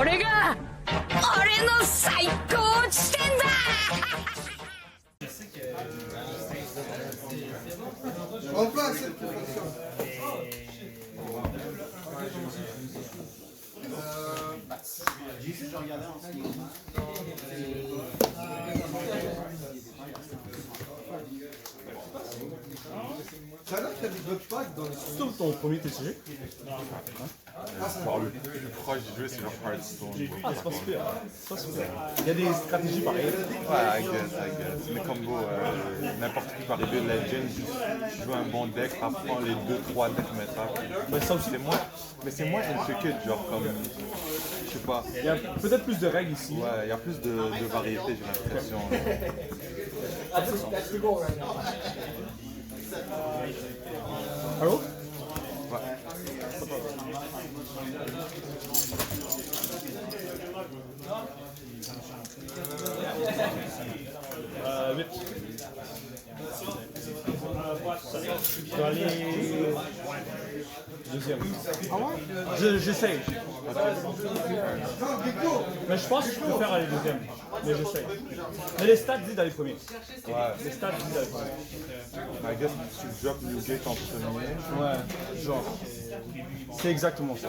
これが俺の最高地点だ。Sauf ton premier TCG. Genre le plus proche du jeu, c'est genre Hearthstone. Ah, c'est pas super. C'est pas super. Il y a des stratégies pareilles. Ouais, I guess. Les combos, n'importe qui par les deux Legends, je joue un bon deck, apprends les 2-3 decks Metafy. Mais ça aussi, C'est moins intricate, genre comme, je sais pas. il y a peut-être plus de règles ici. Ouais, il y a plus de variété, j'ai l'impression. Allô? Ouais. Vite. Je vais aller deuxième. Ah ouais? J'essaye. Mais je pense que je préfère aller deuxième. Mais j'essaye. Mais les stats disent d'aller premier. Ouais. Les stats disent d'aller premier. I guess tu drops Newgate en premier. Ouais, genre. C'est exactement ça.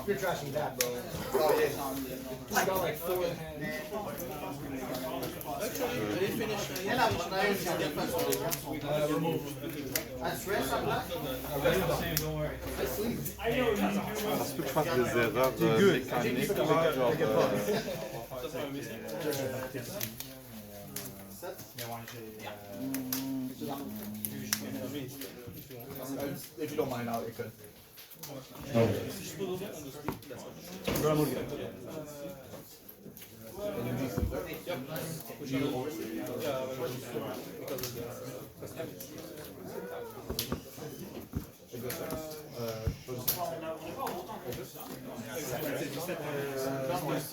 You're trashing that, bro. Oh, yeah. I got like 4 in hand. Ça se peut que je fasse des erreurs mécaniques, là, genre... If you don't mind, I'll it could. Mulligan.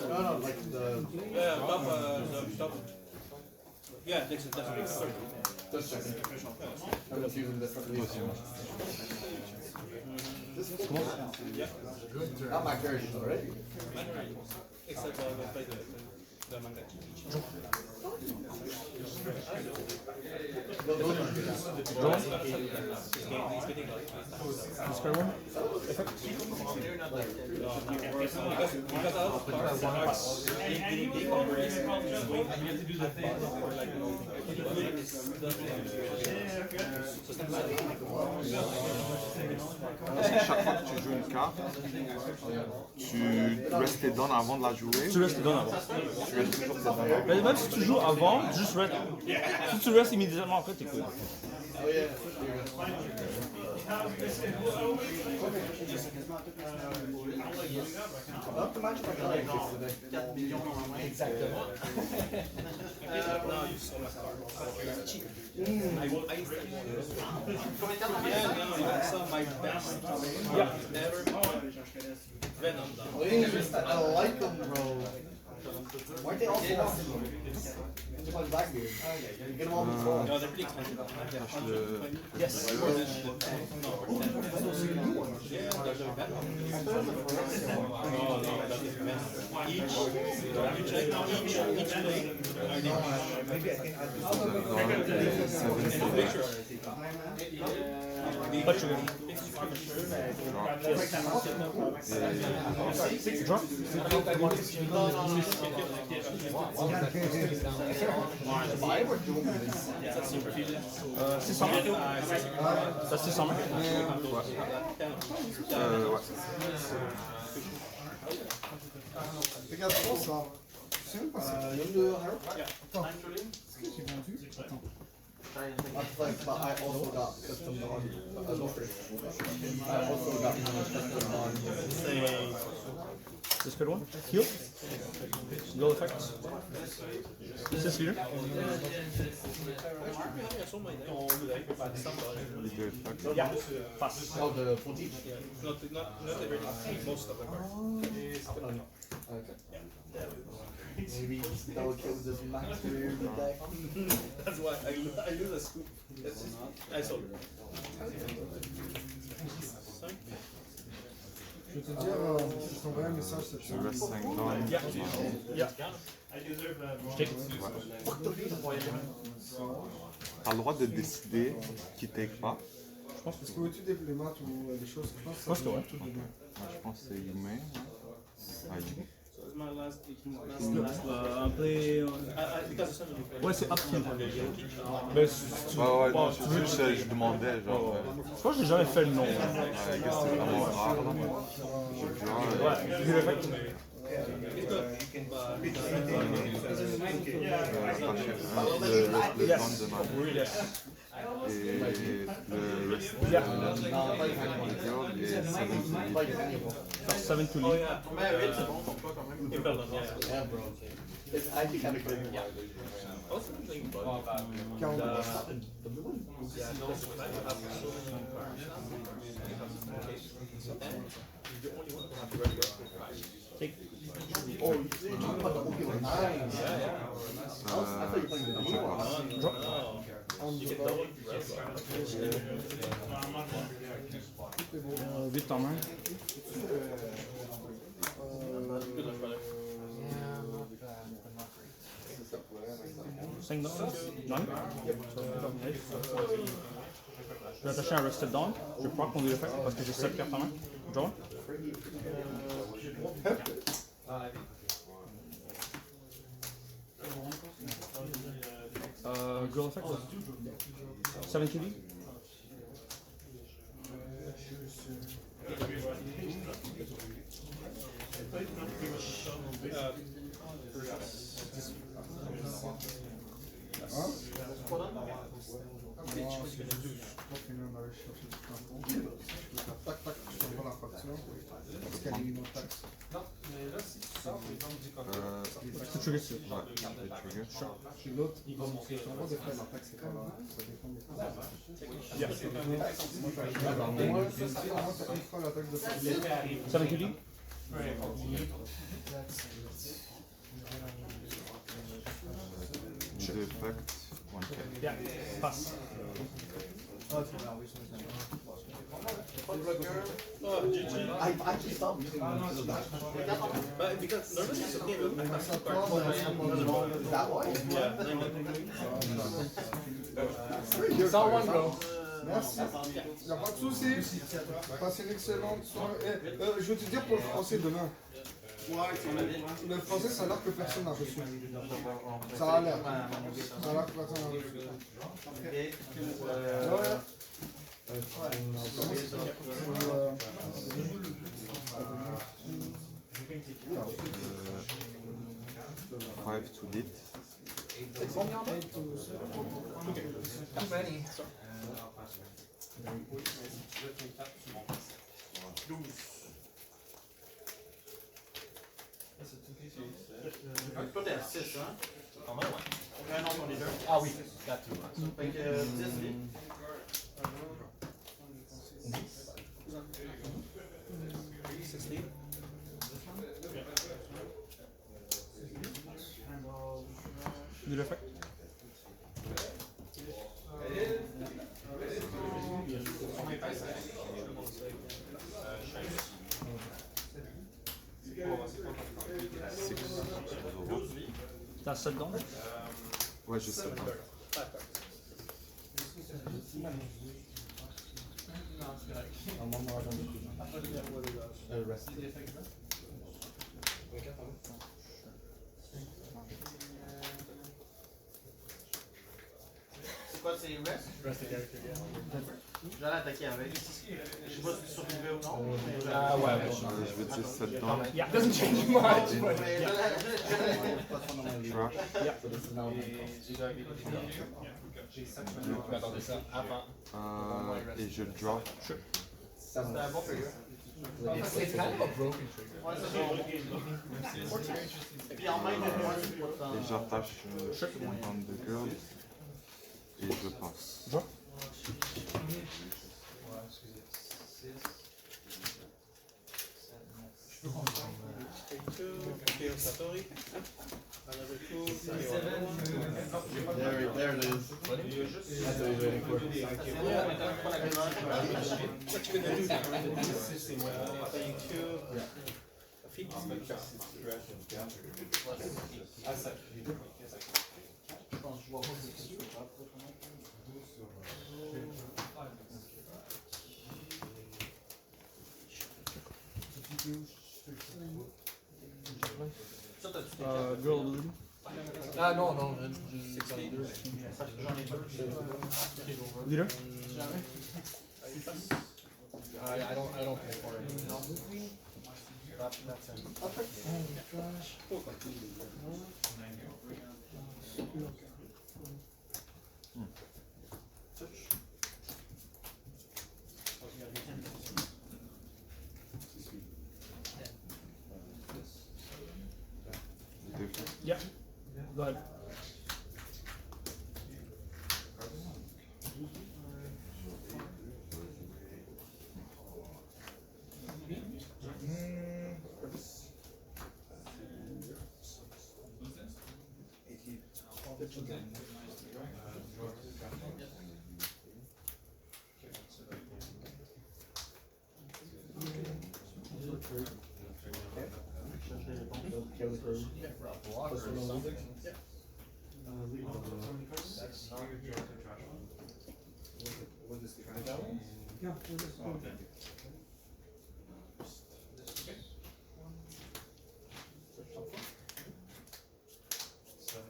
No, like the... Yeah, definitely. Just checking. I'm confusing this from these two. Not my character, though, right? Except we play the manga. Chaque fois que tu joues une carte, tu restes tes dons avant de la jouer. Tu restes dedans avant. Tu restes toujours tes dons avant. Mais même si tu joues avant, juste reste. Si tu restes immédiatement après, t'es cool. I like them, bro. Weren't they all small? Just like Blackbeard. You get them all before. No, they're pretty expensive. Yes. Pas de sugar. Drop. C'est 100 mètres. Ça c'est 100 mètres. Ouais. Regarde trop ça. Je sais même pas ça. Attends. Est-ce que j'ai vendu? Attends. But I also got custom on. I also got custom on. This good one. Heal. Low effects. Is this leader? Yeah. Fast. Oh, the 14? Not every, most of them are. Okay. Maybe that would kill this max career deck. That's why I lose a scoop. That's just, I sold it. Je vais te dire, je t'envoie un message cette Je semaine. reste 5 down. Yeah. Take. T'as le droit de décider qui take pas. Est-ce que veux-tu des maths ou des choses? Je pense que Pense que ouais. tout de même. Moi, je pense que c'est humain. Ah, humain. Un play. Ouais, c'est uphill. Mais c'est- Ouais, non, je demandais, genre. je pense que j'ai jamais fait le nom. Ouais, c'est vraiment rare, là. J'ai vu un. Ouais, du effect. Le Yes. band de ma Yes. et le rest de Yeah. guild et 7 7 to lead. Yeah, bro. It's actually kind of crazy. Take. Oh, you talking about the OP15? I thought you were playing the Mihawk. Drop. Vite en main. $5. None. Je vais attacher un Rested Dawn. Je vais proc mon effect parce que j'ai 7 cartes en main. Draw. Girl effect. 7 TV. Tac, tac, je t'envoie la facture. Parce qu'elle est non taxe. C'est trigger dessus. Ouais, les triggers. Puis l'autre, je t'envoie des frais, la taxe c'est pas là. Ça dépend des fois. Yeah. Moi, c'est une fois la taxe de frais. 7 TV. Deux effects, one kill. Yeah. Pass. I actually stopped using the back. But because normally it's okay, but Ça toi, Is that why? merci. Il n'y a pas de souci. Passez une excellente soirée. Je vais te dire pour le français demain. Le français, ça a l'air que personne n'a reçu. Ça a l'air. Ça a l'air que personne n'a reçu. Ouais. 5 to lead. Too many. Toi, t'es à 6, hein? Pas mal, ouais. On a un autre, on est deux. Ah oui, got to. Fait que 10 vies. Du effect. T'as 7 dents? Ouais, j'ai 7 dents. C'est quoi, c'est rest? J'allais attaquer avec. Je sais pas si tu survivais ou non. Ah ouais. Je vais dire 7 dents. Yeah. Doesn't change much. Trash. Et je drop. C'était un bon figure. It's kind of a broken trigger. Ouais, c'est bon. Et puis en main, Et j'attache une bande de girl. Et je passe. Drop. Satori. Another 2. There it is. That's what he's waiting for. What you gonna do now? Playing 2. Girl ability. Ah non, non, Leader. I don't pay for it. That's it. Yeah. Go ahead.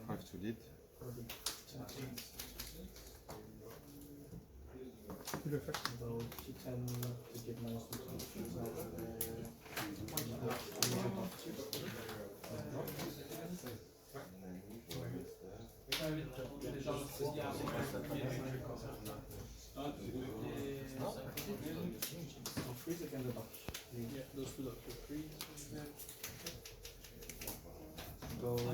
Have to lead. Good effect. Yeah, those 2 look 3. Go 10.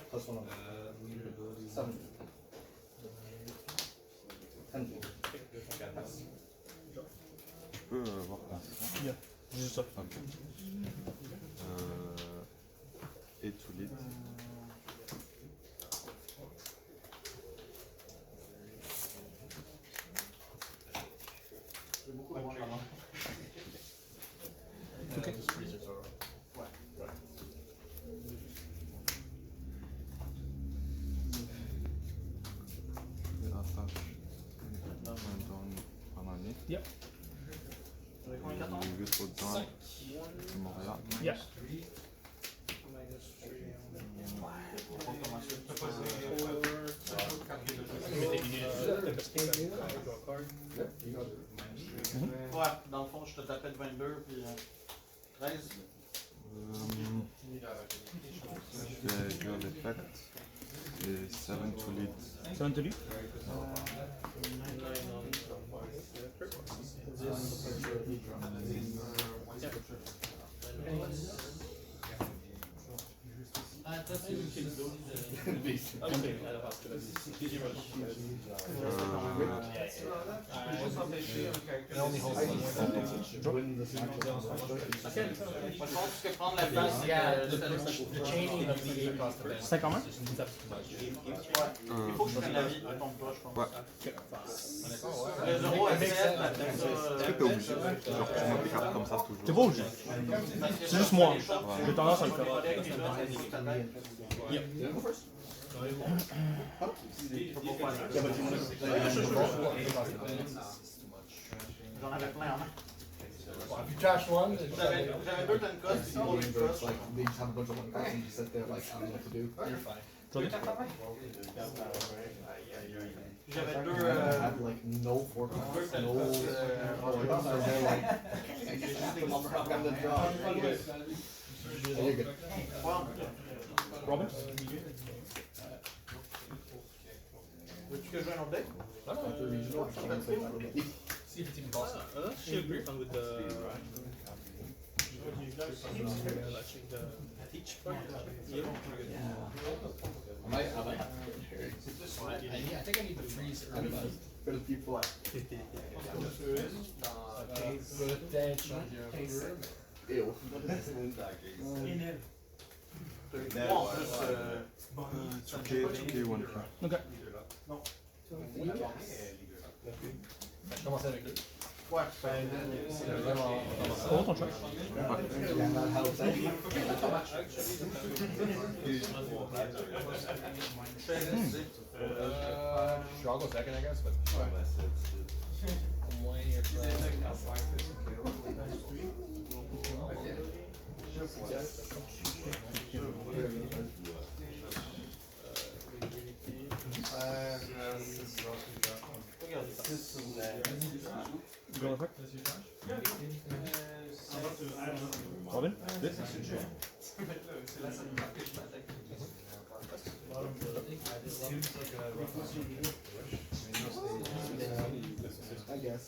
Plus 1 on 7. 10. Tu peux voir ton Yeah. Juste ça. Ok. Et to lead. Ok. Yeah. Moria. Yeah. Ouais, dans le fond, je te tapais de 22 puis 13. Je fais girl effect et 7 to lead. 7 to lead. Win the match. Moi, je pense que prendre la place, The chaining of the A cost event. C'est comment? il faut que je prenne la vie de ton poche, je pense. Ouais. Le Zoro à 7, après Est-ce ça. que t'es obligé? Genre tu montes des cartes comme ça toujours? T'es pas obligé. C'est juste moi. J'ai tendance à le faire. J'en avais plein en main. If you trash one, J'avais 2 tonnes cost, puis 3 tonnes cost. Like, they just have a bunch of cards and you sit there like, I don't know what to do. you're fine. J'avais 2. I had like no forecast, no forecast. I was there like, I just have to motherfuck on the draw. Yeah, you're good. Robin? Veux-tu que je joue un autre deck? After regional, I'm gonna play that with me. See if it's even possible. She agreed with the. I might have it. think I need to freeze early. Petit pois. Et oh. Moi, en plus, Tsuke, one card. Ok. je commençais avec eux. Ouais, c'est vraiment. Comment ton choix? I'll go second, I guess, but. Au moins, Go ahead. Robin? This? I guess.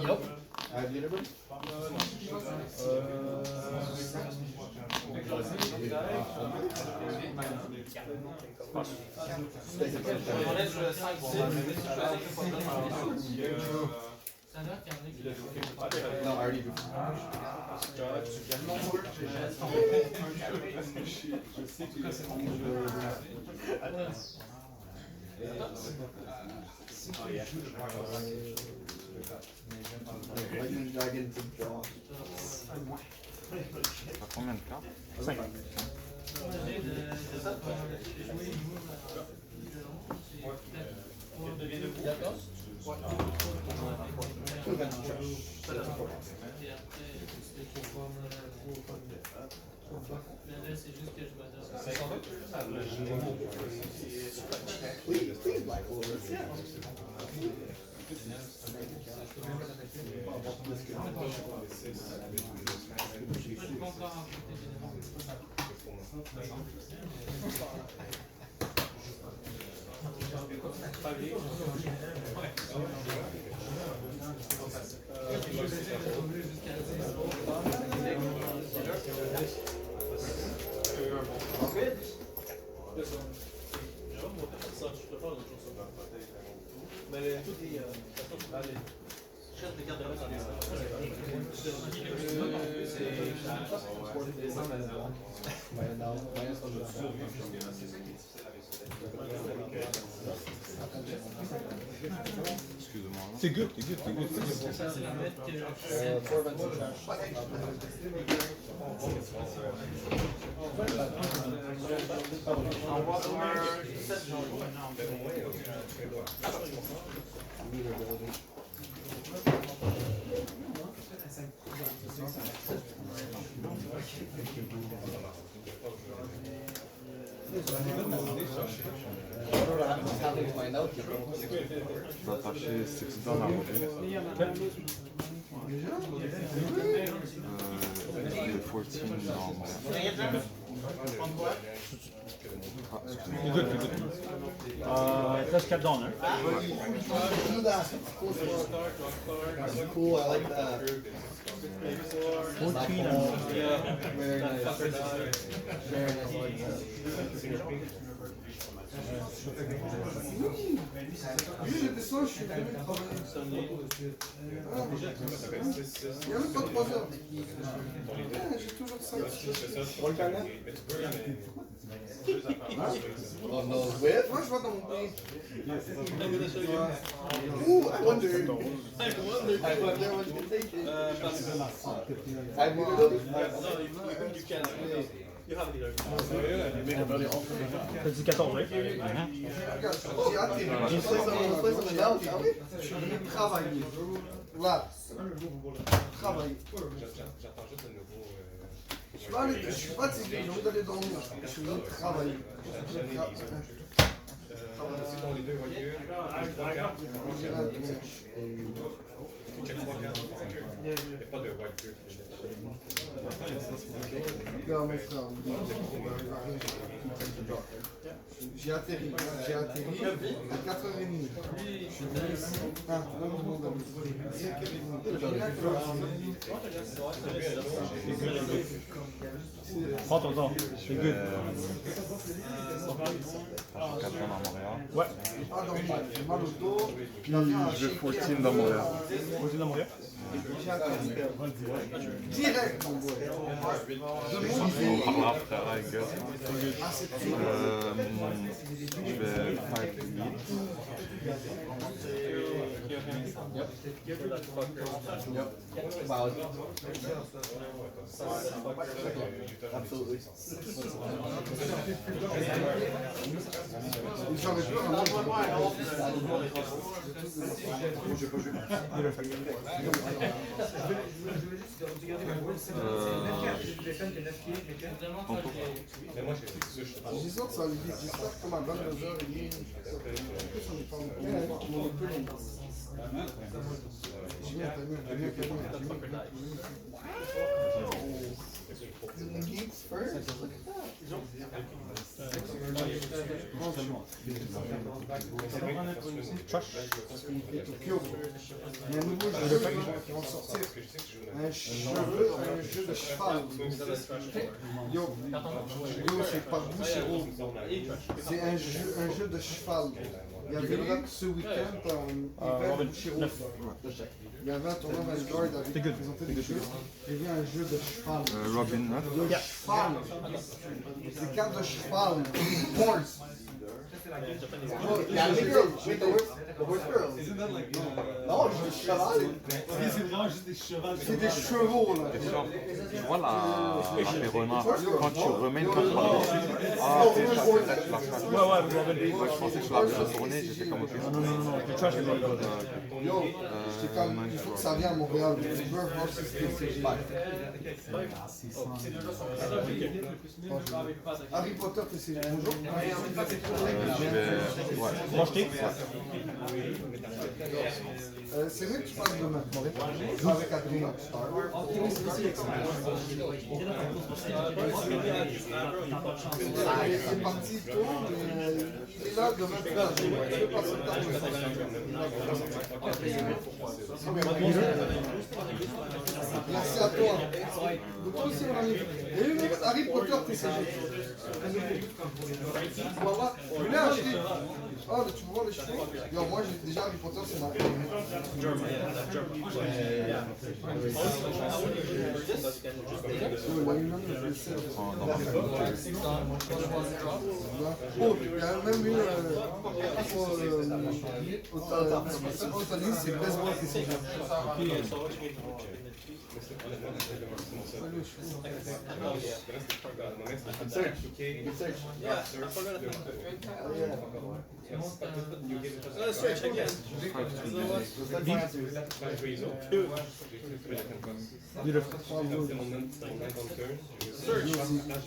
Yep. Have you ever? No, I already do. Lightning Dragon to draw. T'as combien de cartes? 5. Please, Black Wolves. Yeah. Excuse-moi. C'est good, c'est good, c'est good, c'est Je vais attacher 6 dans la roue. Il est 14 dans mon. Good, good. That's kept on there. Cool, I like that. 14 Very nice. Very nice, I like that. J'ai des soins, je suis venu travailler. Il n'y a même pas 3 heures. J'ai toujours ça. On those whip? Moi, je vois dans mon pays. Ooh, I wonder what you take it. I moved it up. You can. You have it either. T'as dit 14, right? J'ai hâte. Let's play something else, shall we? Je suis venu travailler. Là. Travailler. Je suis fatigué, j'ai envie d'aller dormir. Je suis venu travailler. Mon frère, j'ai atterri à 4h30. Je suis venu ici. Ah, là, tout le monde a mis. Prends ton temps, c'est good. 4 ans dans Montréal. Ouais. Ah, donc, j'ai mal au dos. Puis je vais 14 dans Montréal. Aussi dans Montréal. J'ai atterri. Direct, mon boy. De mon On parlera après la gueule. Ah, c'est Je vais faire une ligne. Absolutely. J'aurais pu J'espère que ça va aller vite. J'espère que comme à 22h30, j'ai mis un Geeks first? Tokyo. Il y a un nouveau jeu qui va sortir. Un jeu de cheval. Yo, c'est pas Bouchero. C'est un jeu de cheval. Il y avait là ce week-end un event Bouchero. Il y avait un tournoi Vanguard avec présenté des jeux. J'ai vu un jeu de cheval. Robin, De cheval. C'est cartes de cheval. Horse. Yeah, the girls. Wait, the horse girls. Non, je suis cheval. C'est vraiment juste des chevaux. C'est des chevaux là. Tu vois la Perona, quand tu remets une carte par-dessus, ah, c'est ça, c'est là que tu la fais. Ouais, Robin. Moi, je pensais que je l'avais retourné, j'étais comme ok. Non, tu trash les balles. Yo, j'étais comme, il faut que ça vienne à Montréal. Je veux voir si c'est TCG. Harry Potter TCG, bonjour. Je vais. Ouais. M'acheter. C'est vrai que tu passes demain. Avec Adrien. C'est parti tôt, mais il est là demain. Je vais passer le temps. Merci à toi. Toi aussi, mon ami. Et une autre Harry Potter TCG. Voilà, je l'ai acheté. Ah, tu vois les chevaux? Yo, moi, j'ai déjà Harry Potter, c'est ma. Oh, il y a même eu Otaline, c'est baseball TCG.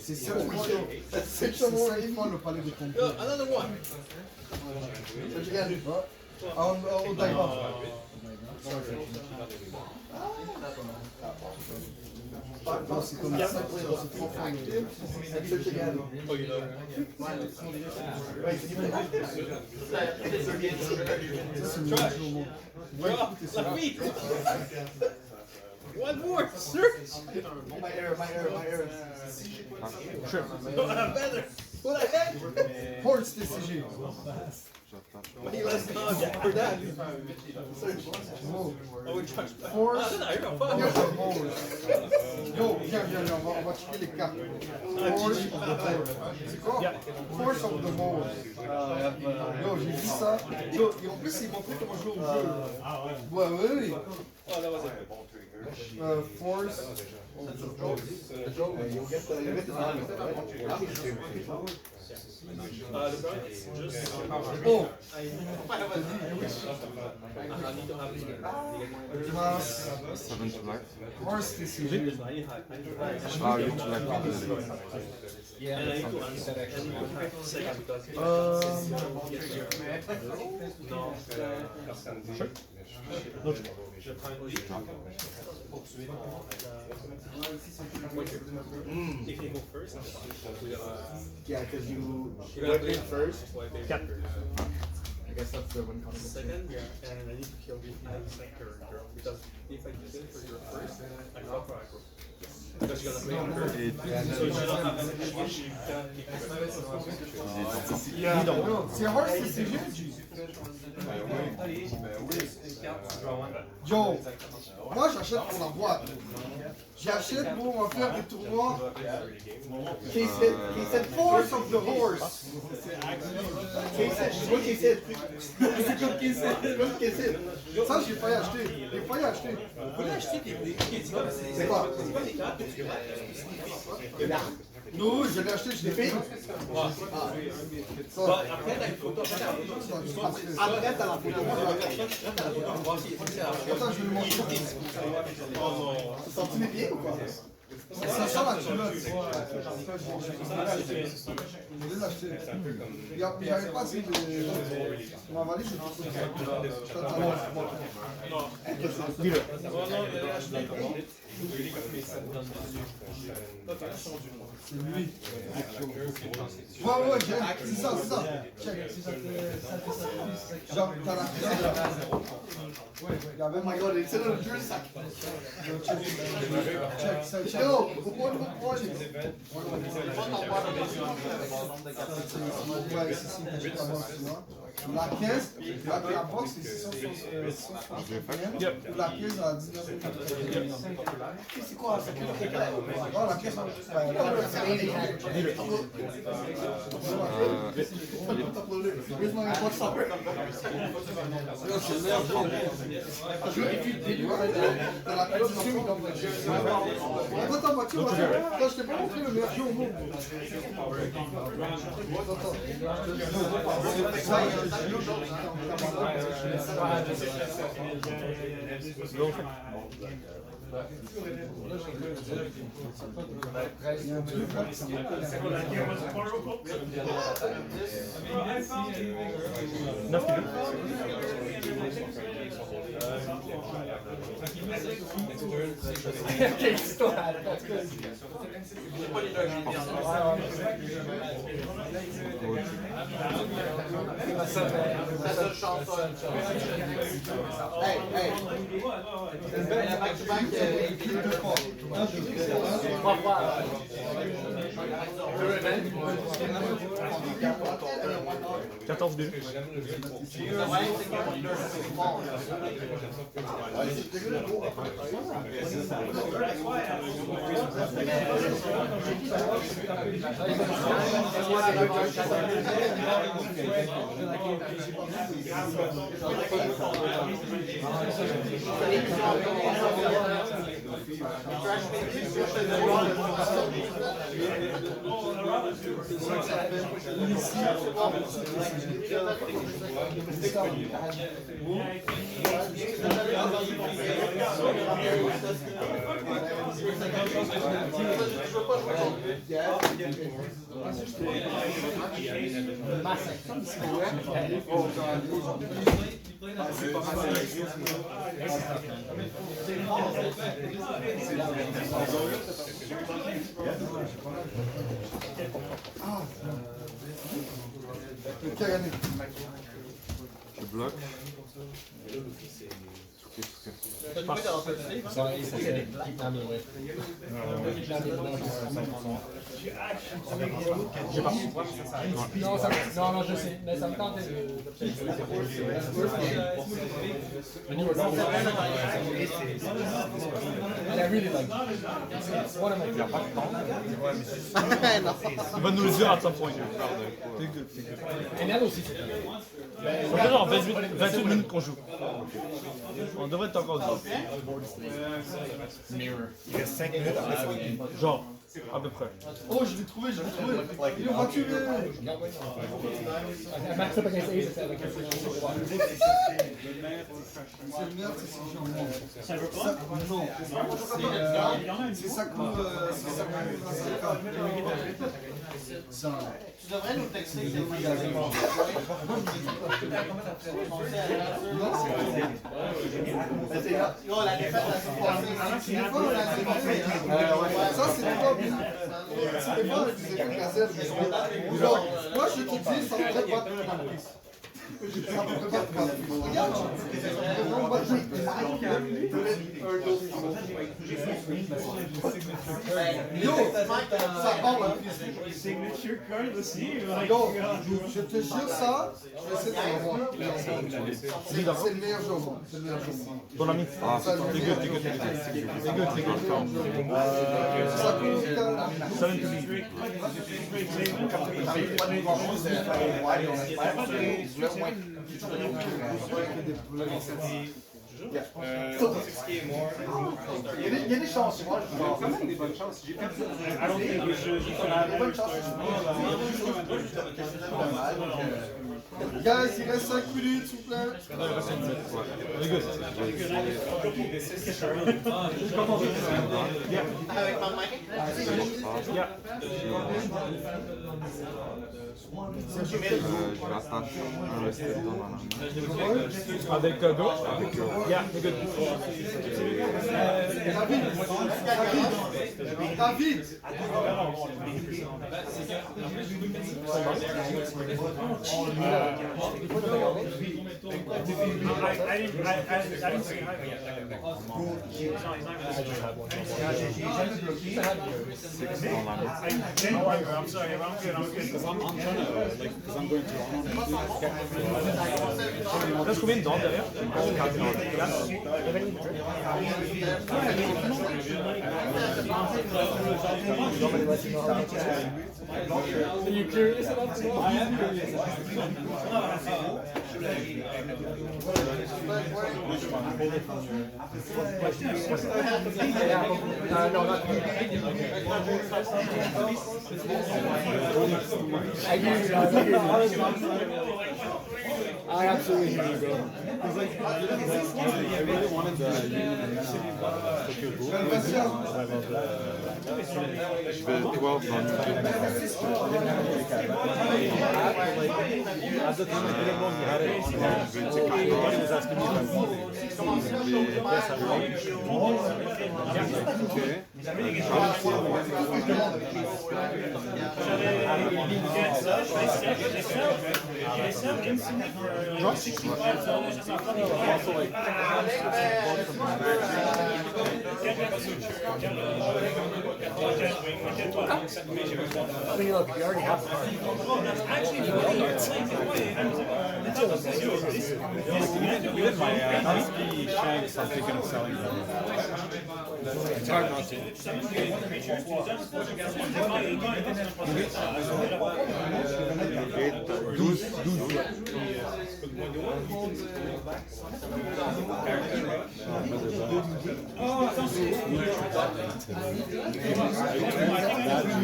C'est 7 fois le palais de concours. Another one. Au Daïma. Non, c'est comme ça, c'est trop fort. One more, sir. My error. Sure. Better. What I had? Horse TCG. He less calm for that. Horse. Yo, viens, on va checker les cartes. Force of the Moors. C'est quoi? Force of the Moors. Yo, j'ai vu ça. Yo, et en plus, ils montraient comment jouer au jeu. Ouais. Force. You'll get the Oh! Seven to life. Horse TCG. Ah, 8 to life. Sure. Je prends une pour tuer ton... If you go first, Yeah, because you went in first. 4. I guess that's the win combination. Second, and I need to kill the second girl. Because if I kill it for your first, I drop for aggro. Because you're gonna play on her. So you should not have C'est hard CCG. Yo, moi j'achète pour la boîte. J'achète pour me faire des tournois. He said force of the horse. C'est quoi qui c'est? C'est comme qui c'est? Ça j'ai failli acheter. J'ai failli acheter. Vous voulez acheter des C'est quoi? C'est quoi les cartes? Non, je l'ai acheté, je l'ai fait. Après, t'as une photo. Après, t'as la photo. Attends, je vais le montrer. C'est sorti mes pieds ou quoi? Ça sent la culotte. Je voulais l'acheter. J'avais pas assez de... Ma valise, c'est tout. Dis-le. C'est lui. Ouais, c'est ça. Check. Genre, t'as la Oh my god, it's in a jersey sack. Check. Yo, pourquoi la caisse, la box, c'est 660 yep. La caisse à 19 c'est quoi ça? Oh, la caisse Where's my box stopper? Attends, je t'ai pas montré le meilleur jeu au monde. Je bloque. Non, je sais, mais ça me tentait de Il va nous le dire à some point. Et elle aussi, Ça fait genre 28 minutes qu'on joue. On devrait être encore dedans. Il reste 5 minutes après ça. Genre, à peu près. Oh, je l'ai trouvé. Il m'a tué. C'est le meilleur TCG au monde. Non. C'est ça coûte 50. Tu devrais nous texter tes magazines. Non, la défaite la semaine passée. Ça, c'était pas bien. C'était pas des effets cassés. Moi, je te dis, ça ne devrait pas de One Piece. Ça ne devrait pas de One Piece. Regarde, non, moi, yo, ça part One Piece. Signature card aussi. Yo, je te jure ça, je vais essayer de l'avoir. C'est le meilleur jeu au monde. C'est le meilleur jeu au monde. Ton ami. Ah, Ça, c'est good, c'est good, c'est good. C'est good, c'est good. ça coûte 7 Il y a des chances, moi. Quand même des bonnes chances. J'ai perdu. Des bonnes chances. Guys, il reste 5 minutes, s'il vous plaît. Avec ma main. Je vais attacher un reste dans la Avec Go? Yeah, good. David. I'm sorry, I'm good. Because I'm trying to, because I'm going to Reste combien de dents derrière? Are you curious enough to know? I am curious. No, not I hear you. I absolutely hear you, bro. I really wanted the Tokyo Ghoul. Je fais 12 dans Newgate. At the time I didn't know you had it. He was asking me I mean, look, you already have the card. Even my Lucci, Shanks, I'm thinking of selling them. It's hard not to.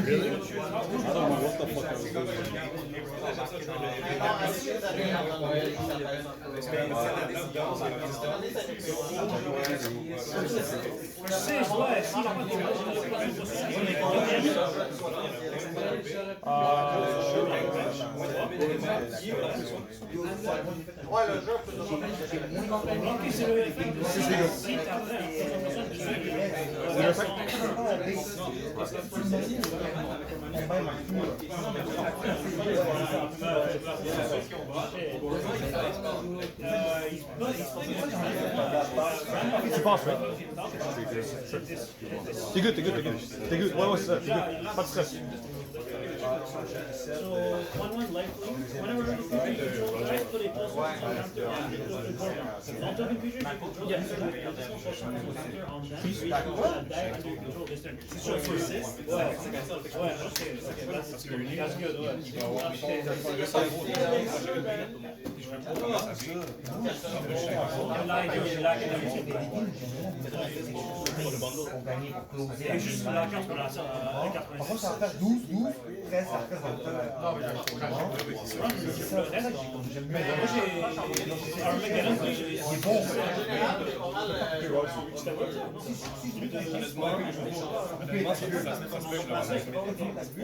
Really? I don't know what the fuck I was doing. Ouais, le jeu, Tu penses, right? T'es good. T'es good. Ouais, c'est ça, t'es good. Pas de stress. So, 1-1 life lead. Whenever you control, right, put a plus 1 counter on the token creature. Yes, so you have this one plus 1 counter on that creature that die under your control this turn. So, for assist? Ouais, okay. That's good, Par contre, ça va faire 12, 12, 13, ça représente Le reste, moi j'ai un mécanisme que j'ai. C'est bon.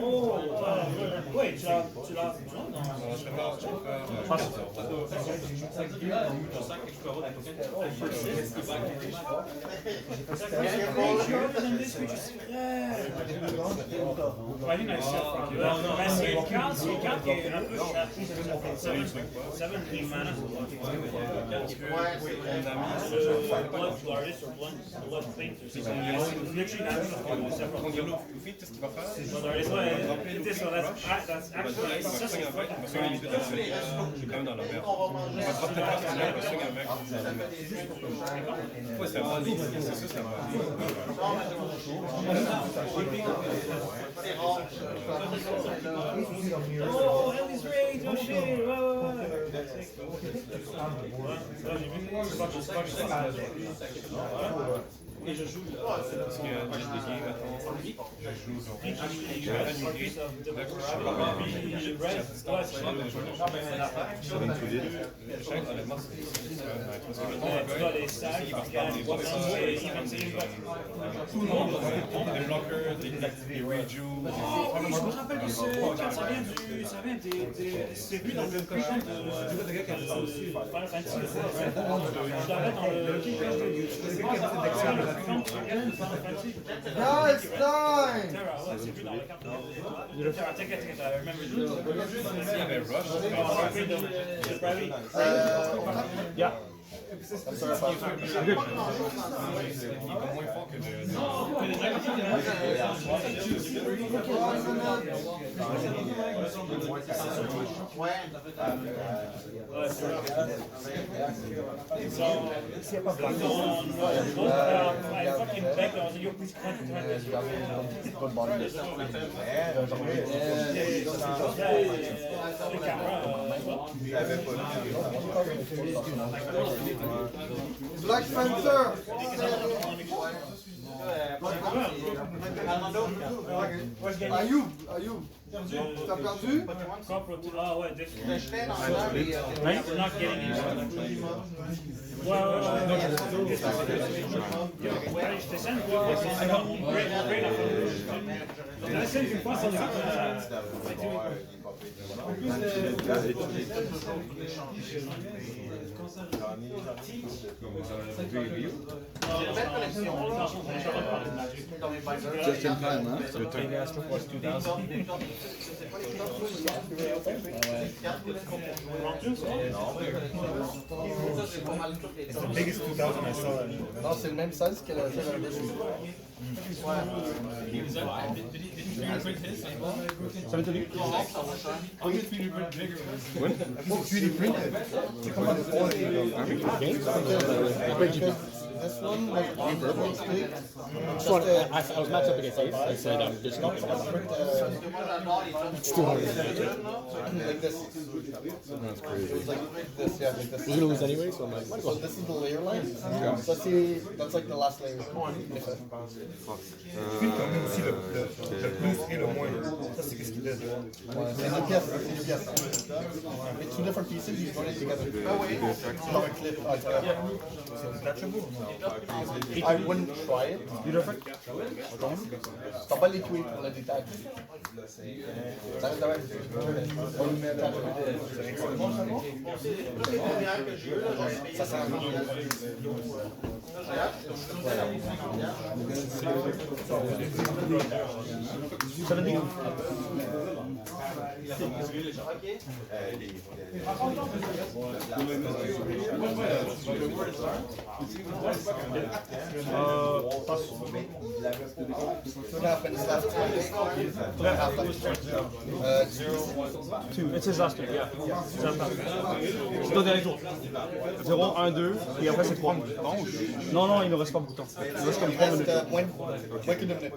Oh, oui, tu l'as. Oh, Ellie's rage, oh shit, et je joue parce que les sacs, tout le monde des bloqueurs, des rejues. Oh oui, je me rappelle de ça, quand ça vient c'est vu dans le putain de Final Fantasy. Je l'avais dans le Nice time! c'est vu dans le cadre. T'inquiète, I remember. Il y avait Rush. Yeah. Il est moins fort que Black Panther! Ayoub, t'as perdu? Ah ouais, this one. Not getting it. Je te sens une fois sur Just in time, hein? It's the biggest 2000 I saw. Non, c'est le même size que la Anniversary. Ça m'est étonné. What? It's 3D printed. They come out of all this one, like, So I was matched up against Ace. I said, just not. It's too hard. like this. That's crazy. It's like this, yeah, like this. You're gonna lose anyway, so I'm like, So this is the layer line. So let's see, that's like the last layer. Euh, aussi le plus et le moins. Ça, c'est qu'est-ce qu'il donne. c'est deux pièces, c'est deux pièces. It's two different pieces, you put it together. Not a clip. I wouldn't try it. You don't think? T'as pas les tweets pour le détail. Ça sert à rien. Ça veut dire It's his last turn, yeah. C'est ton dernier tour. 0, 1, 2, et après c'est 3. Non, non, il ne reste pas beaucoup de temps. Il reste comme 3 minutes. Moins qu'une minute.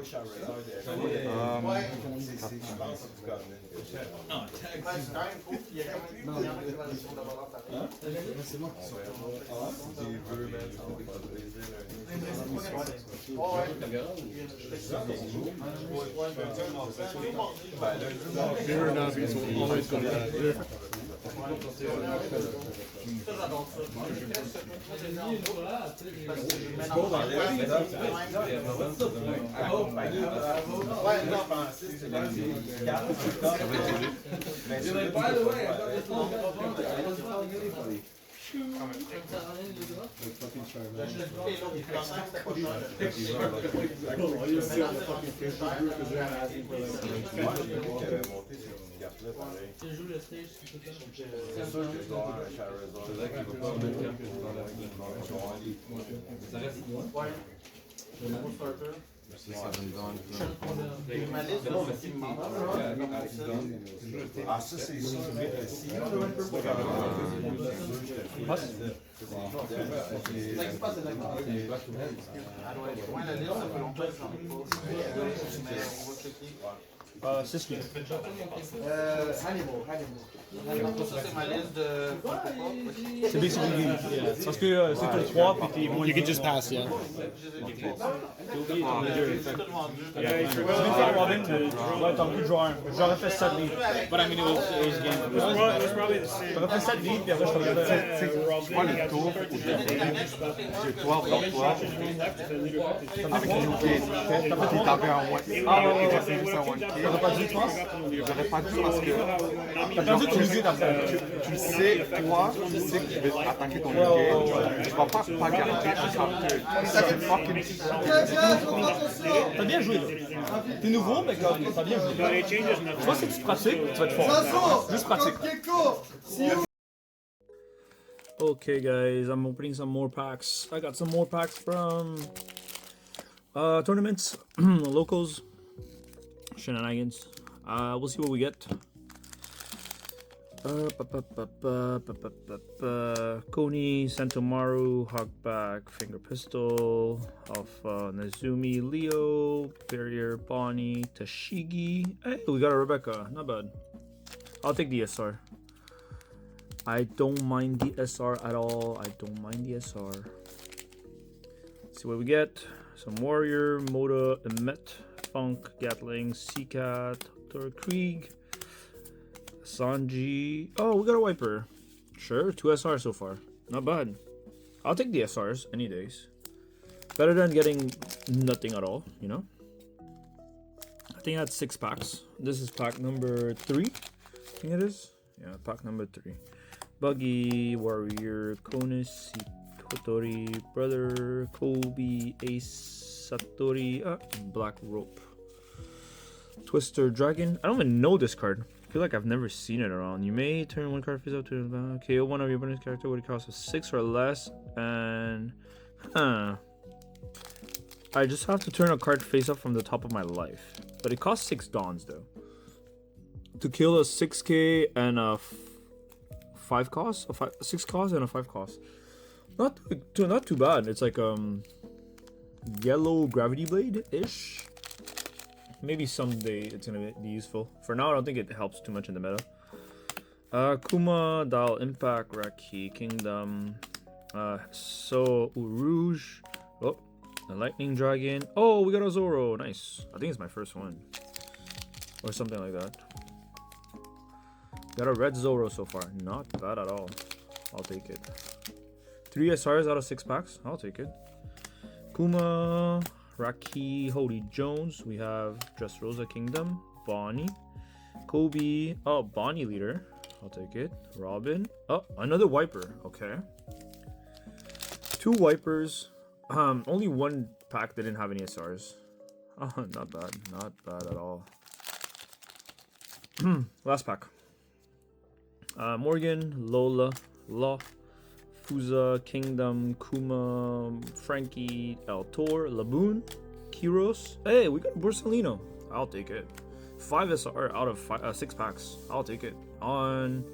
C'est moi qui Mirror Navis will always go to that. Ah, ça c'est sûr. C'est ce qu'il y a. C'est basically yeah. Parce que c'est tour 3 puis t'es You can just pass, yeah. Robin, ouais, t'as envie de jouer un. J'aurais fait 7 leads. But I mean, it was game. It was probably the same. J'aurais fait 7 leads, puis après, je regardais. Je prends le tour où j'ai toi, bloc toi, avec Newgate. T'as fait un one kill. Ah ouais, et j'ai fait juste un one kill. T'aurais pas dû, tu penses? J'aurais pas dû parce que T'as perdu ton idée d'affaire. tu le sais, toi, tu sais que tu veux attaquer ton Newgate. Tu vas pas garder un counter. Ça c'est fucking. T'as bien joué, là. T'es nouveau, mais comme, t'as bien joué. Tu vois, si tu pratiques, tu vas être fort. Juste pratique. Okay, guys, I'm opening some more packs. I got some more packs from tournaments, locals, shenanigans. We'll see what we get. Koni, Sentomaru, Hogback, Finger Pistol, Alpha, Nezumi, Leo, Barrier, Bonnie, Tashigi. Hey, we got a Rebecca. Not bad. I'll take the SR. I don't mind the SR at all. I don't mind the SR. Let's see what we get. Some Warrior, Moda, Emet, Funk, Gatling, Seacat, Dr. Krieg, Sanji. Oh, we got a Wiper. Sure, 2 SR so far. Not bad. I'll take the SRs any days. Better than getting nothing at all, you know? I think that's 6 packs. This is pack number 3. I think it is. Yeah, pack number 3. Buggy, Warrior, Konus, Totori, Brother, Kobe, Ace, Satori, Black Rope. Twister Dragon. I don't even know this card. I feel like I've never seen it around. You may turn one card face up to KO one of your opponent's character when it costs a 6 or less. And I just have to turn a card face up from the top of my life. But it costs 6 dons though. To kill a 6k and a 5 cost? 6 cost and a 5 cost. Not too bad. It's like yellow gravity blade-ish. Maybe someday it's gonna be useful. For now, I don't think it helps too much in the meta. Kuma, Dial Impact, Raki, Kingdom, So Rouge. Oh, a Lightning Dragon. Oh, we got a Zoro. Nice. I think it's my first one, or something like that. Got a red Zoro so far. Not bad at all. I'll take it. 3 SRs out of 6 packs. I'll take it. Kuma, Raki, Holy Jones. We have Dressrosa Kingdom, Bonnie, Kobe. Oh, Bonnie leader. I'll take it. Robin. Oh, another Wiper. Okay. 2 Wipers. Only 1 pack didn't have any SRs. Oh, not bad. Not bad at all. Last pack. Morgan, Lola, Law, Fuza, Kingdom, Kuma, Frankie, El Tor, Laboon, Kiros. Hey, we got Borsalino. I'll take it. 5 SR out of 6 packs. I'll take it. On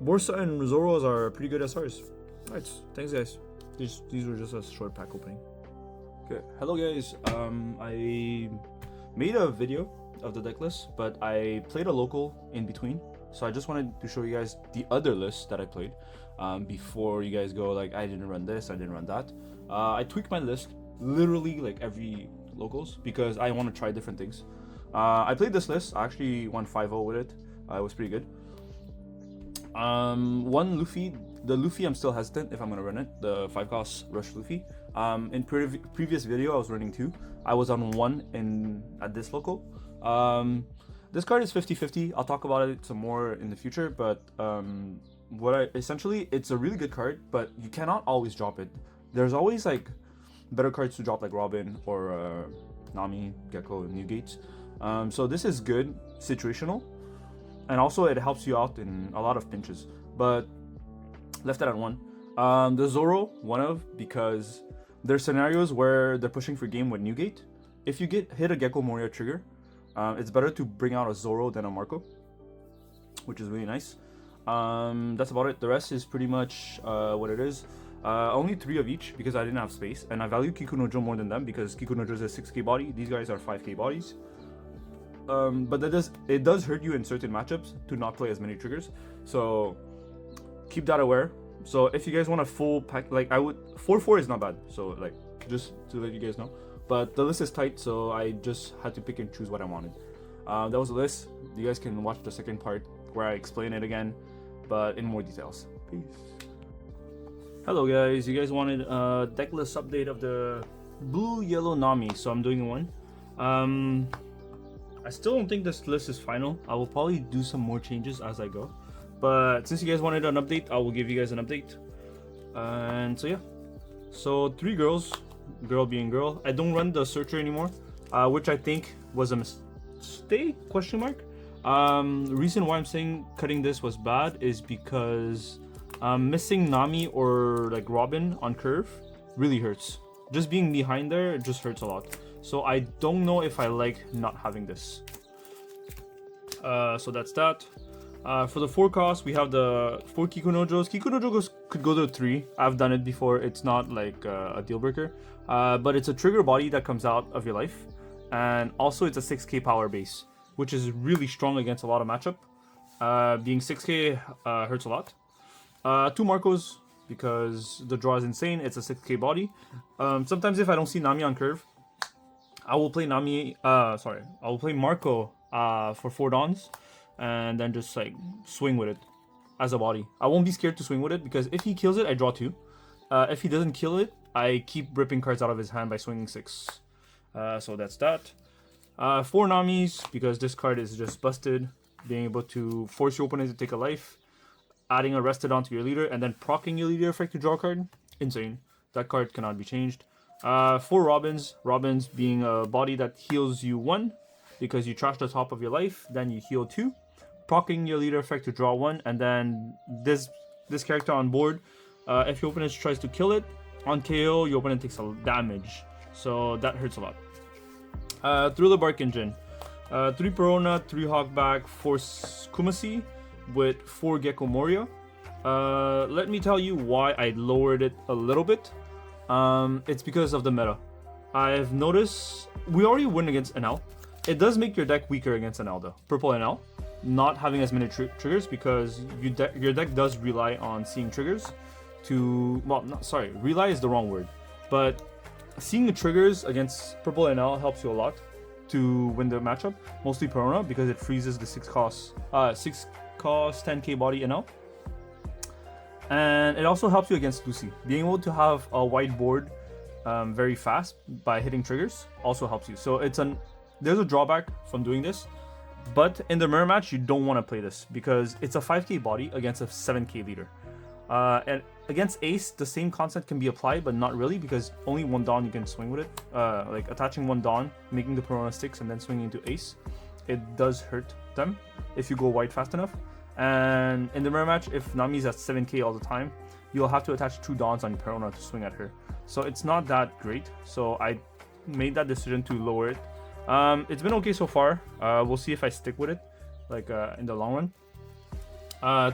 Borsa and Zoros are pretty good SRs. Alright, thanks guys. These were just a short pack opening. Okay, hello guys. I made a video of the deck list, but I played a local in between. So I just wanted to show you guys the other list that I played before you guys go like, I didn't run this, I didn't run that. I tweaked my list literally like every locals because I want to try different things. I played this list. I actually won 5-0 with it. It was pretty good. One Luffy. The Luffy I'm still hesitant if I'm gonna run it. The 5-cost Rush Luffy. In previous video I was running 2. I was on 1 at this local. This card is 50-50. I'll talk about it some more in the future, but essentially it's a really good card, but you cannot always drop it. There's always like better cards to drop like Robin or Nami, Gecko, Newgate. So this is good situational, and also it helps you out in a lot of pinches. But left it at 1. The Zoro, because there's scenarios where they're pushing for game with Newgate. If you hit a Gecko Moria trigger, it's better to bring out a Zoro than a Marco, which is really nice. That's about it. The rest is pretty much what it is. Only 3 of each because I didn't have space, and I value Kikunojo more than them because Kikunojo is a 6k body. These guys are 5k bodies. But it does hurt you in certain matchups to not play as many triggers. So keep that aware. So if you guys want a full pack, like I would, 4-4 is not bad. So like just to let you guys know. But the list is tight, so I just had to pick and choose what I wanted. That was the list. You guys can watch the second part where I explain it again, but in more details. Peace. Hello guys, you guys wanted a deck list update of the blue yellow Nami, so I'm doing one. I still don't think this list is final. I will probably do some more changes as I go, but since you guys wanted an update, I will give you guys an update. And so yeah, so 3 girls, girl being girl. I don't run the searcher anymore, which I think was a mistake, question mark. Reason why I'm saying cutting this was bad is because missing Nami or like Robin on curve really hurts. Just being behind there, it just hurts a lot. So I don't know if I like not having this. So that's that. For the 4 costs, we have the 4 Kikunojos. Kikunojo could go to 3. I've done it before. It's not like a deal breaker. But it's a trigger body that comes out of your life. And also it's a 6k power base, which is really strong against a lot of matchup. Being 6k hurts a lot. 2 Marcos, because the draw is insane. It's a 6k body. Sometimes if I don't see Nami on curve, I will play I will play Marco for 4 Dawns, and then just like swing with it as a body. I won't be scared to swing with it because if he kills it, I draw 2. If he doesn't kill it, I keep ripping cards out of his hand by swinging 6. So that's that. 4 Namis, because this card is just busted. Being able to force your opponent to take a life, adding a rested onto your leader, and then proccing your leader effect to draw a card. Insane. That card cannot be changed. 4 Robins. Robins being a body that heals you 1 because you trash the top of your life, then you heal 2. Proccing your leader effect to draw 1, and then this character on board, if your opponent tries to kill it, on KO, your opponent takes a damage. So that hurts a lot. Thriller Bark Engine. 3 Perona, 3 Hogback, 4 Kumasi with 4 Gecko Moria. Let me tell you why I lowered it a little bit. It's because of the meta. I've noticed we already win against NL. It does make your deck weaker against NL though. Purple NL, not having as many triggers because your deck does rely on seeing triggers to, well, rely is the wrong word, but seeing the triggers against Purple NL helps you a lot to win the matchup. Mostly Perona because it freezes the 6 cost 10k body NL. And it also helps you against Lucci. Being able to have a wide board very fast by hitting triggers also helps you. So there's a drawback from doing this, but in the mirror match you don't want to play this because it's a 5k body against a 7k leader. And against Ace, the same concept can be applied, but not really because only 1 Dawn you can swing with it. Like attaching 1 Dawn, making the Perona sticks, and then swinging into Ace. It does hurt them if you go wide fast enough. And in the mirror match, if Nami's at 7k all the time, you'll have to attach 2 Dawns on your Perona to swing at her. So it's not that great. So I made that decision to lower it. It's been okay so far. We'll see if I stick with it, like in the long run.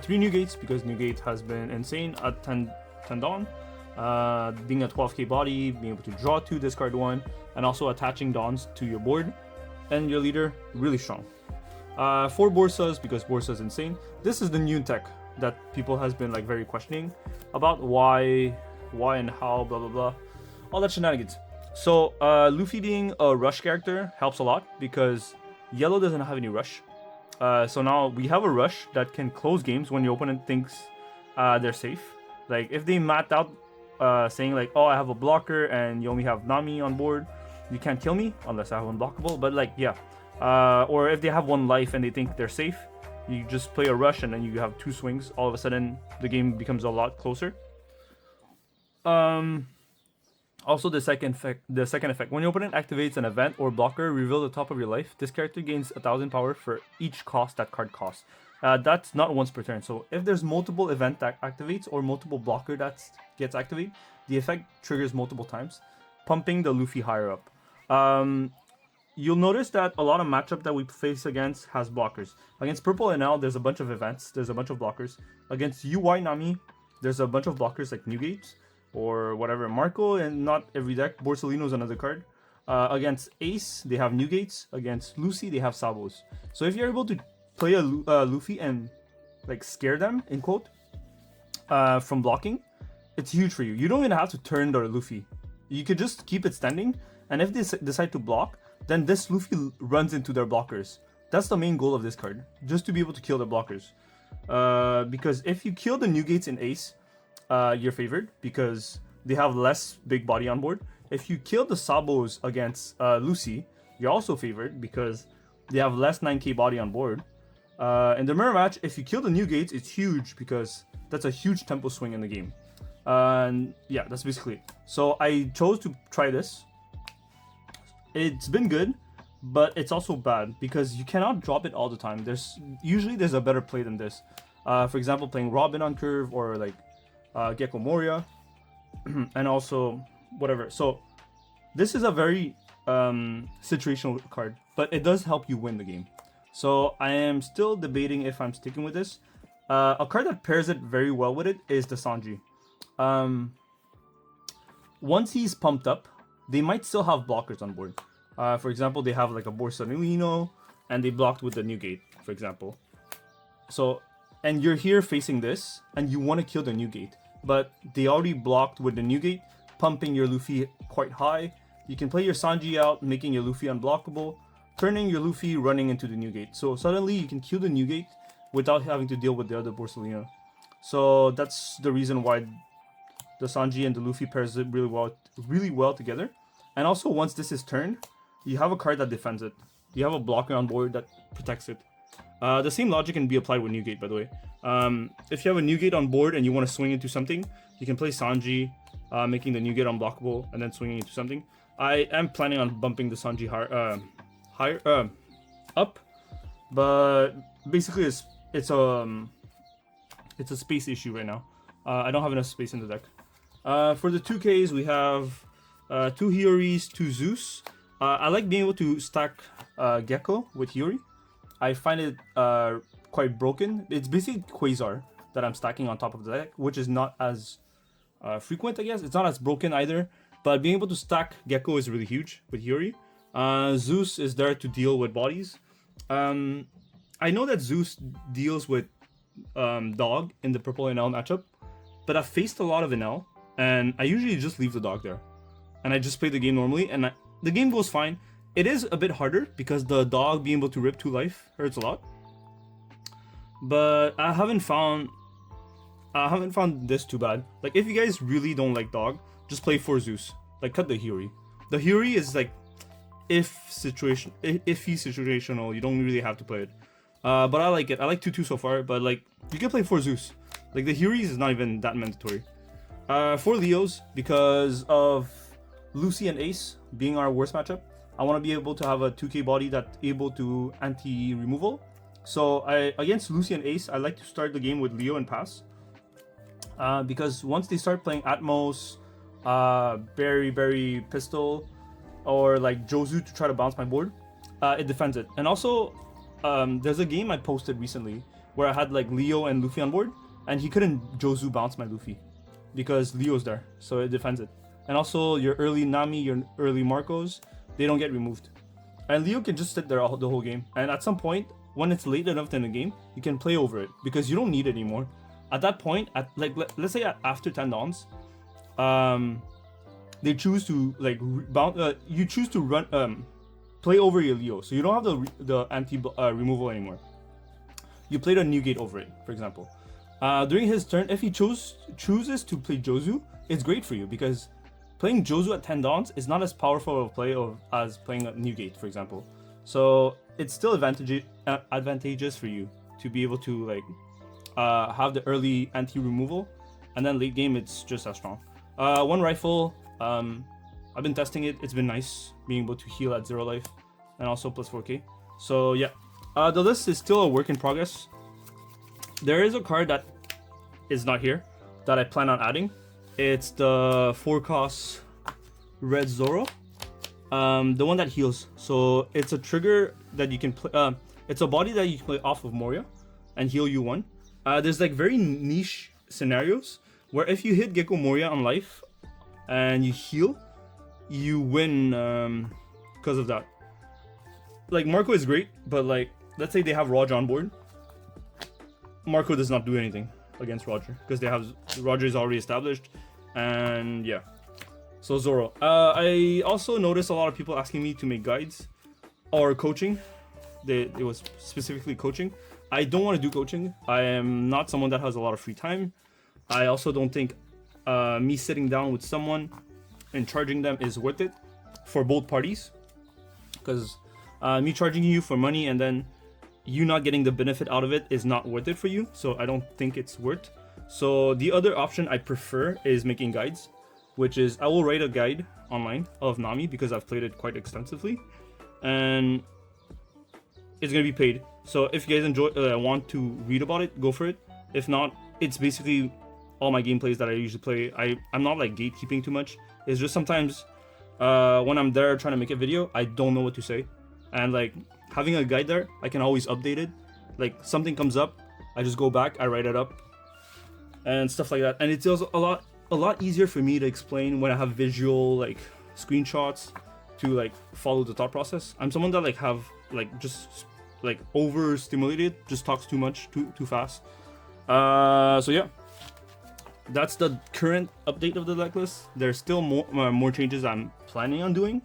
3 Newgates because Newgate has been insane at 10 Dawn. Being a 12k body, being able to draw 2, discard 1, and also attaching Dawns to your board. and your leader really strong. 4 Borsas because Borsa is insane. This is the new tech that people has been like very questioning about why and how, blah blah blah, all that shenanigans. So Luffy being a rush character helps a lot because yellow doesn't have any rush. So now we have a rush that can close games when your opponent thinks they're safe. Like if they mapped out saying like, oh, I have a blocker and you only have Nami on board, you can't kill me unless I have unblockable. But like, yeah. Or if they have 1 life and they think they're safe, you just play a rush and then you have 2 swings. All of a sudden, the game becomes a lot closer. Also, the second effect. When your opponent activates an event or blocker, reveal the top of your life. This character gains 1000 power for each cost that card costs. That's not once per turn. So if there's multiple event that activates or multiple blocker that gets activated, the effect triggers multiple times, pumping the Luffy higher up. You'll notice that a lot of matchup that we face against has blockers. Against Purple NL, there's a bunch of events, there's a bunch of blockers. Against UI Nami, there's a bunch of blockers like Newgate or whatever. Marco, and not every deck. Borsalino's another card. Against Ace, they have Newgates. Against Lucci, they have Sabos. So if you're able to play a Luffy and like scare them, in quote, from blocking, it's huge for you. You don't even have to turn the Luffy. You could just keep it standing, and if they decide to block, then this Luffy runs into their blockers. That's the main goal of this card, just to be able to kill the blockers. Because if you kill the Newgates in Ace, you're favored because they have less big body on board. If you kill the Sabos against Lucci, you're also favored because they have less 9k body on board. In the mirror match, if you kill the Newgates, it's huge because that's a huge tempo swing in the game. And yeah, that's basically it. So I chose to try this. It's been good, but it's also bad because you cannot drop it all the time. Usually there's a better play than this. For example, playing Robin on curve or like Gecko Moria, and also whatever. So this is a very situational card, but it does help you win the game. So I am still debating if I'm sticking with this. A card that pairs it very well with it is the Sanji. Once he's pumped up, they might still have blockers on board. For example, they have like a Borsalino and they blocked with the Newgate, for example. So, and you're here facing this and you want to kill the Newgate, but they already blocked with the Newgate, pumping your Luffy quite high. You can play your Sanji out, making your Luffy unblockable, turning your Luffy running into the Newgate. So suddenly you can kill the Newgate without having to deal with the other Borsalino. So that's the reason why the Sanji and the Luffy pairs it really well together. And also, once this is turned, you have a card that defends it. You have a blocker on board that protects it. The same logic can be applied with Newgate, by the way. If you have a Newgate on board and you want to swing into something, you can play Sanji, making the Newgate unblockable, and then swinging into something. I am planning on bumping the Sanji higher up, but basically it's a space issue right now. I don't have enough space in the deck. For the 2Ks, we have 2 Hioris, 2 Zeus. I like being able to stack Gecko with Hiyori. I find it quite broken. It's basically Quasar that I'm stacking on top of the deck, which is not as frequent, I guess. It's not as broken either, but being able to stack Gecko is really huge with Hiyori. Zeus is there to deal with bodies. I know that Zeus deals with Dog in the purple NL matchup, but I've faced a lot of NL, and I usually just leave the Dog there. And I just play the game normally, and the game goes fine. It is a bit harder because the Dog being able to rip 2 life hurts a lot. But I haven't found this too bad. Like, if you guys really don't like Dog, just play 4 Zeus. Like, cut the Hiyori. The Hiyori is like iffy situational. You don't really have to play it. But I like it. I like 2-2 so far, but like, you can play 4 Zeus. Like, the Hiyori is not even that mandatory. 4 Leos, because of Lucci and Ace being our worst matchup. I want to be able to have a 2k body that's able to anti-removal. So against Lucci and Ace, I like to start the game with Leo and pass. Because once they start playing Atmos, Berry Pistol, or like Jozu to try to bounce my board, it defends it. And also, there's a game I posted recently where I had like Leo and Luffy on board, and he couldn't Jozu bounce my Luffy because Leo's there, so it defends it. And also your early Nami, your early Marcos, they don't get removed. And Leo can just sit there the whole game. And at some point, when it's late enough in the game, you can play over it because you don't need it anymore. At that point, let's say after 10 dawns, they choose to you choose to run play over your Leo, so you don't have the anti removal anymore. You played a Newgate over it, for example. During his turn, if he chooses to play Jozu, it's great for you because playing Jozu at 10 dawns is not as powerful of a play as playing a Newgate, for example. So it's still advantageous for you to be able to like have the early anti-removal, and then late game it's just as strong. One rifle, I've been testing it. It's been nice being able to heal at 0 life and also plus 4k. So yeah, the list is still a work in progress. There is a card that is not here that I plan on adding. It's the 4-cost red Zoro, the one that heals. So it's a trigger that you can play. It's a body that you can play off of Moria and heal you 1. There's like very niche scenarios where if you hit Gecko Moria on life and you heal, you win because of that. Like Marco is great, but like let's say they have Roger on board. Marco does not do anything against Roger because Roger is already established, and yeah. So Zoro. I also noticed a lot of people asking me to make guides or coaching. It was specifically coaching. I don't want to do coaching. I am not someone that has a lot of free time. I also don't think me sitting down with someone and charging them is worth it for both parties. Because me charging you for money and then you not getting the benefit out of it is not worth it for you. So I don't think it's worth. So the other option I prefer is making guides, which is I will write a guide online of Nami because I've played it quite extensively. And it's going to be paid. So if you guys want to read about it, go for it. If not, it's basically all my gameplays that I usually play. I'm not like gatekeeping too much. It's just sometimes when I'm there trying to make a video, I don't know what to say. And like having a guide there, I can always update it. Like something comes up, I just go back, I write it up and stuff like that. And it's also a lot easier for me to explain when I have visual like screenshots to like follow the thought process. I'm someone that like have like just like overstimulated, just talks too much, too fast. So yeah, that's the current update of the decklist. There's still more changes I'm planning on doing,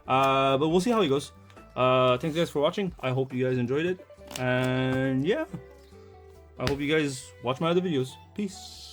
but we'll see how it goes. Thanks guys for watching. I hope you guys enjoyed it, and yeah, I hope you guys watch my other videos. Peace.